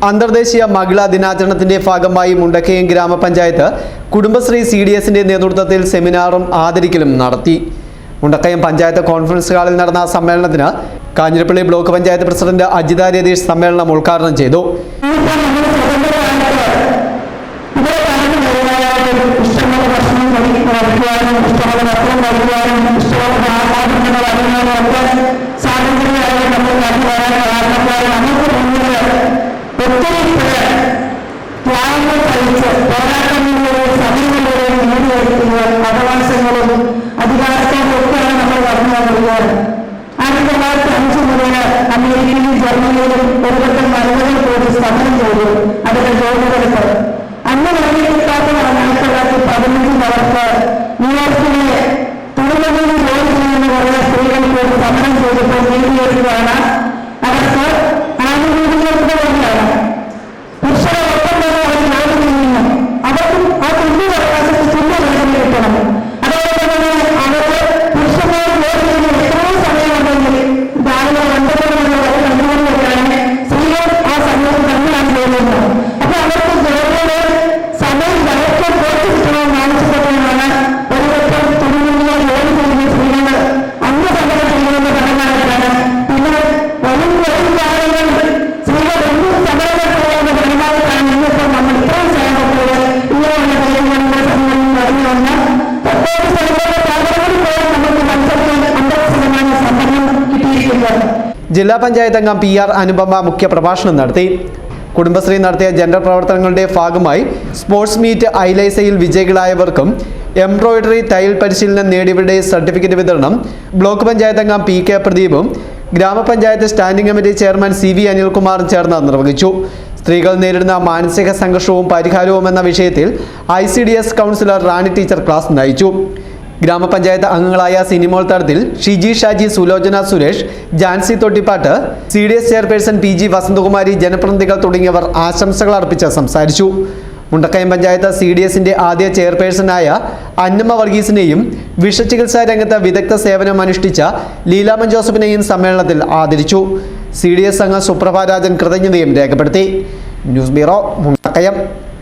അന്തർദേശീയ മഹിളാ ദിനാചരണത്തിന്റെ ഭാഗമായി മുണ്ടക്കയം ഗ്രാമപഞ്ചായത്ത് കുടുംബശ്രീ CDSന്റെ നേതൃത്വത്തിൽ സെമിനാറും ആദരിക്കലും നടത്തി. മുണ്ടക്കയം പഞ്ചായത്ത് കോൺഫറൻസ് ഹാളിൽ നടന്ന സമ്മേളനത്തിന് കാഞ്ഞിരപ്പള്ളി ബ്ലോക്ക് പഞ്ചായത്ത് പ്രസിഡന്റ് അജിത രതീഷ് സമ്മേളനം ഉദ്ഘാടനം ചെയ്തു. അമേരിക്കയിലും ജർമ്മനിയിലും ഒരുപറ്റം മലകൾ പോയി സമരം ചെയ്തു. അതിന്റെ ജോലികൾക്ക് അന്ന് കിട്ടാത്ത 1915 അവർക്ക് ന്യൂയോർക്കിലെ തുറമുഖയിൽ ജോലി ചെയ്യുന്ന കുറേ സ്ത്രീകൾ പോയി സമരം ചെയ്തപ്പോൾ നേടിയെടുക്കുകയാണ്. അവർക്ക് ആനുകൂല്യങ്ങൾക്ക് വേണ്ടിയാണ്. പുരുഷരോടൊപ്പം തന്നെ അവർ ജോലി ചെയ്യുന്നു. അവർക്കും ആ തുല്യ അവകാശത്തിൽ തുല്യ വേതനം കിട്ടണം. അതോടൊപ്പം തന്നെ അവർക്ക് പുരുഷന്മാർ ജോലി ചെയ്യുന്ന എത്രയോ സമയമുണ്ടെങ്കിൽ രാവിലെ 9 മണി വരെ 2 മണി വരെയാണ് സ്ത്രീകൾ ആ സമയത്ത് തന്നെയാണ് ചെയ്യുന്നത്. അപ്പൊ അവർക്ക് ജോലിയുടെ സമയം ദൈർഘ്യം കുറച്ച് കിട്ടണമെന്ന് ആവശ്യപ്പെട്ടാണ് ഒരുപറ്റം തുണിമുന്നിലെ ജോലി ചെയ്യുന്ന സ്ത്രീകൾ അന്ന് സമരം ചെയ്യുമെന്ന് പറഞ്ഞാലാണ്. പിന്നെ വരും കാര്യങ്ങൾ സ്ത്രീകൾ എന്ത് സമരങ്ങൾ ചെയ്യുന്ന ഫലമായിട്ടാണ് ഇന്നിപ്പോൾ നമ്മൾ ഇത്രയും ചെയ്യാൻ ഇങ്ങനെയുള്ള കാര്യങ്ങളുടെ സമയം പറഞ്ഞു വന്ന പ്രത്യേക സ്ഥലങ്ങളുടെ കാര്യങ്ങളിൽ പോലും നമുക്ക് മത്സരത്തിൽ 50% സംഭരണം കിട്ടിയിരിക്കുന്നത്. ജില്ലാ പഞ്ചായത്ത് അംഗം PR അനുപമ മുഖ്യപ്രഭാഷണം നടത്തി. കുടുംബശ്രീ നടത്തിയ ജെൻഡർ പ്രവർത്തനങ്ങളുടെ ഭാഗമായി സ്പോർട്സ് മീറ്റ് ഐലൈസയിൽ വിജയികളായവർക്കും എംബ്രോയിഡറി തയ്യൽ പരിശീലനം നേടിയവരുടെ സർട്ടിഫിക്കറ്റ് വിതരണം ബ്ലോക്ക് പഞ്ചായത്ത് അംഗം PK പ്രദീപും ഗ്രാമപഞ്ചായത്ത് സ്റ്റാൻഡിംഗ് കമ്മിറ്റി ചെയർമാൻ CV അനിൽകുമാറും ചേർന്ന് നിർവഹിച്ചു. സ്ത്രീകൾ നേരിടുന്ന മാനസിക സംഘർഷവും പരിഹാരവും എന്ന വിഷയത്തിൽ ICDS counsellor Rani teacher class നയിച്ചു. ഗ്രാമപഞ്ചായത്ത് അംഗങ്ങളായ Sinimol Thadathil, Shiji Shaji, Sulochana Suresh, Jancy Thottippattu, CDS chairperson PG Vasanthakumari, ജനപ്രതിനിധികൾ തുടങ്ങിയവർ ആശംസകൾ അർപ്പിച്ച് സംസാരിച്ചു. മുണ്ടക്കയം പഞ്ചായത്ത് CDSന്റെ ആദ്യ ചെയർപേഴ്സണായ അന്നമ്മ വർഗീസിനെയും വിഷചികിത്സാ രംഗത്ത് വിദഗ്ധ സേവനം അനുഷ്ഠിച്ച ലീലാമൻ ജോസഫിനെയും സമ്മേളനത്തിൽ ആദരിച്ചു. CDS അംഗം സുപ്രഭ രാജൻ കൃതജ്ഞതയും രേഖപ്പെടുത്തി. News bureau, Mundakayam.